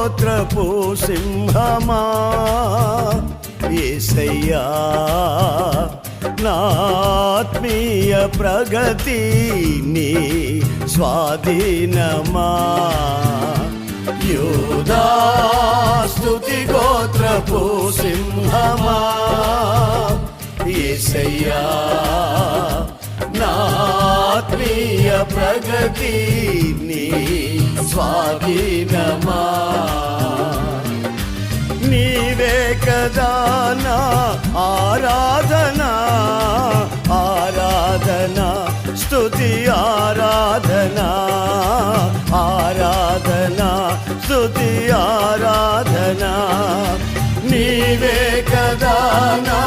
గోత్రపు సింహమా యేసయ్యా, నా ఆత్మీయ ప్రగతి నీ స్వాధీనమా. యూదా స్తుతి గోత్రపు సింహమా యేసయ్యా, నా ఆత్మీయ ప్రగతి నీ స్వాధీనమా. నీవే కదా నా ఆరాధనా, ఆరాధనా స్తుతి ఆరాధనా, ఆరాధనా స్తుతి ఆరాధనా. నీవే కదా నా